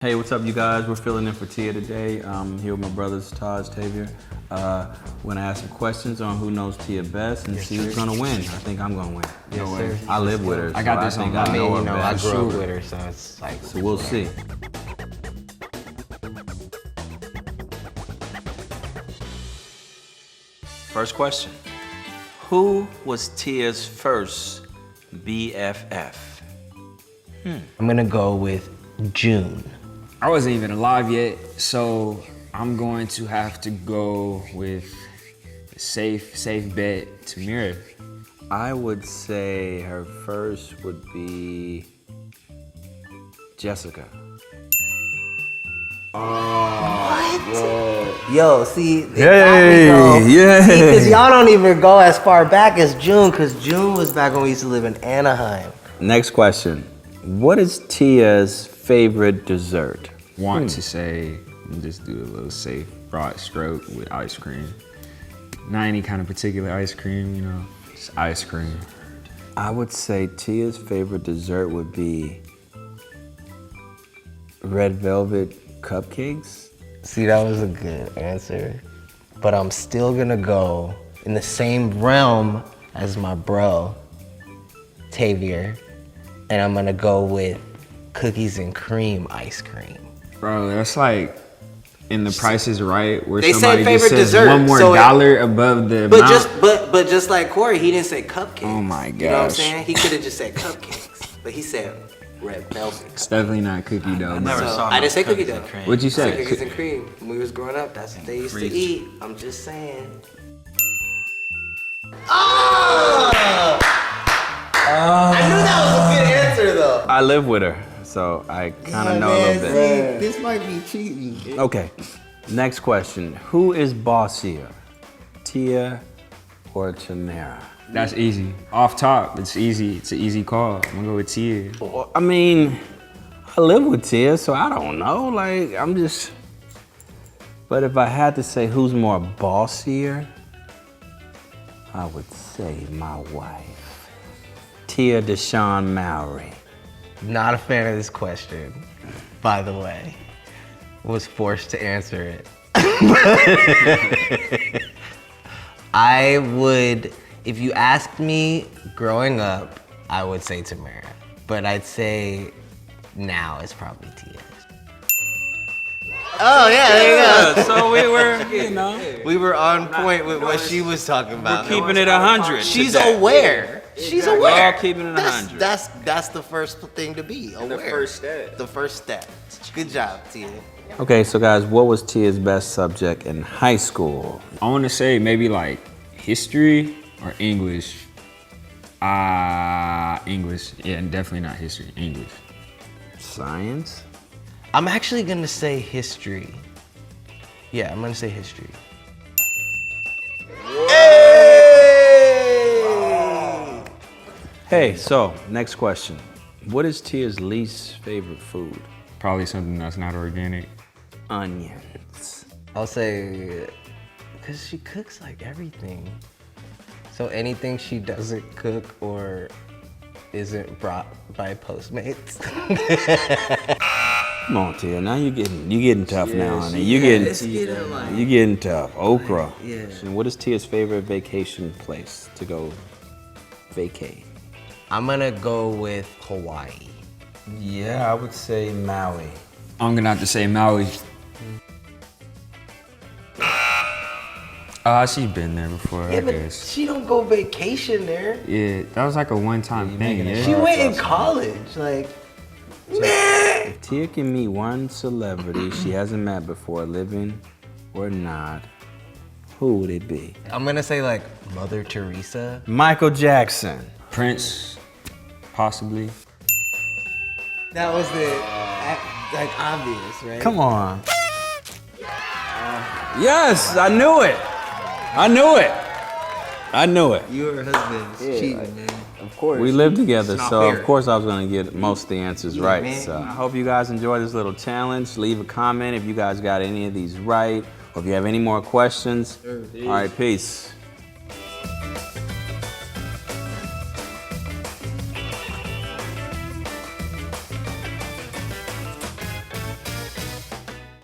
Hey, what's up, you guys? We're filling in for Tia today. I'm here with my brothers, Tahj, Tavior. We're gonna ask some questions on who knows Tia best and see who's gonna win. I think I'm gonna win. Yes, sir. I live with her. I got this on. I know her I best. grew up with her, so it's like. So we'll see. First question. Who was Tia's first BFF? I'm gonna go with June. I wasn't even alive yet, so I'm going to have to go with a safe bet, Tamara. I would say her first would be Jessica. Yo, see, Yay! because y'all don't even go as far back as June, because June was back when we used to live in Anaheim. Next question. What is Tia's favorite dessert? Want to say, just do a little safe, broad stroke with ice cream. Not any kind of particular ice cream, you know, just ice cream. I would say Tia's favorite dessert would be red velvet cupcakes. See, that was a good answer, but I'm still gonna go in the same realm as my bro, Tavior, and I'm gonna go with cookies and cream ice cream. Bro, that's like in The Price is Right, where They somebody said just favorite says dessert, one more so dollar above the But amount. just like Cory, he didn't say cupcakes. Oh my You know what I'm gosh. saying? He could have just said cupcakes, but he said red velvet. It's definitely not cookie dough. never bro. saw I didn't say cookie cookies dough. and cream. What'd you I said say? cookies and cream. When we was growing up, that's what they used to Preach. eat. I'm just saying. Oh! I knew that was a good answer though. I live with her, so I kind of know a little bit. This might be cheating. Okay, next question. Who is bossier, Tia or Tamara? That's easy. Off top, it's easy. It's an easy call. I'm gonna go with Tia. Well, I mean, I live with Tia, so I don't know. Like, I'm just. But if I had to say who's more bossier, I would say my wife, Tia Deshawn Mowry. Not a fan of this question, by the way. Was forced to answer it. I would, if you asked me growing up, I would say Tamara. But I'd say now it's probably Tia. Oh yeah, there you go. So we were, you know, We were on point with what she was talking about. keeping it 100. She's today. aware. She's We're aware. all keeping it 100. That's the first thing to be aware. first step. The first step. Good job, Tia. Okay, so guys, what was Tia's best subject in high school? I want to say maybe like history or English. English. Yeah, and definitely not history. English. Science? I'm actually gonna say history. Yeah, I'm gonna say history. Hey, so next question. What is Tia's least favorite food? Probably something that's not organic. Onions. I'll say, because she cooks like everything. So anything she doesn't cook or isn't brought by Postmates. Come on, Tia. Now you're getting tough now, honey. You're getting tough. Okra. Yeah. And what is Tia's favorite vacation place to go vacay? I'm gonna go with Hawaii. Yeah, I would say Maui. I'm gonna have to say Mowry. She's been there before, I Yeah, but guess. she don't go vacation there. Yeah, that was like a one-time thing, yeah. She went in college, like, If Tia can meet one celebrity she hasn't met before, living or not, who would it be? I'm gonna say like Mother Teresa. Michael Jackson. Prince, possibly. That was like obvious, right? Come on. Yes, I knew it. I knew it. You and her husband cheating, man. Of course. We live together, not so fair. of course I was gonna get most of the answers right. man. So I hope you guys enjoy this little challenge. Leave a comment if you guys got any of these right, or if you have any more questions. All right, peace.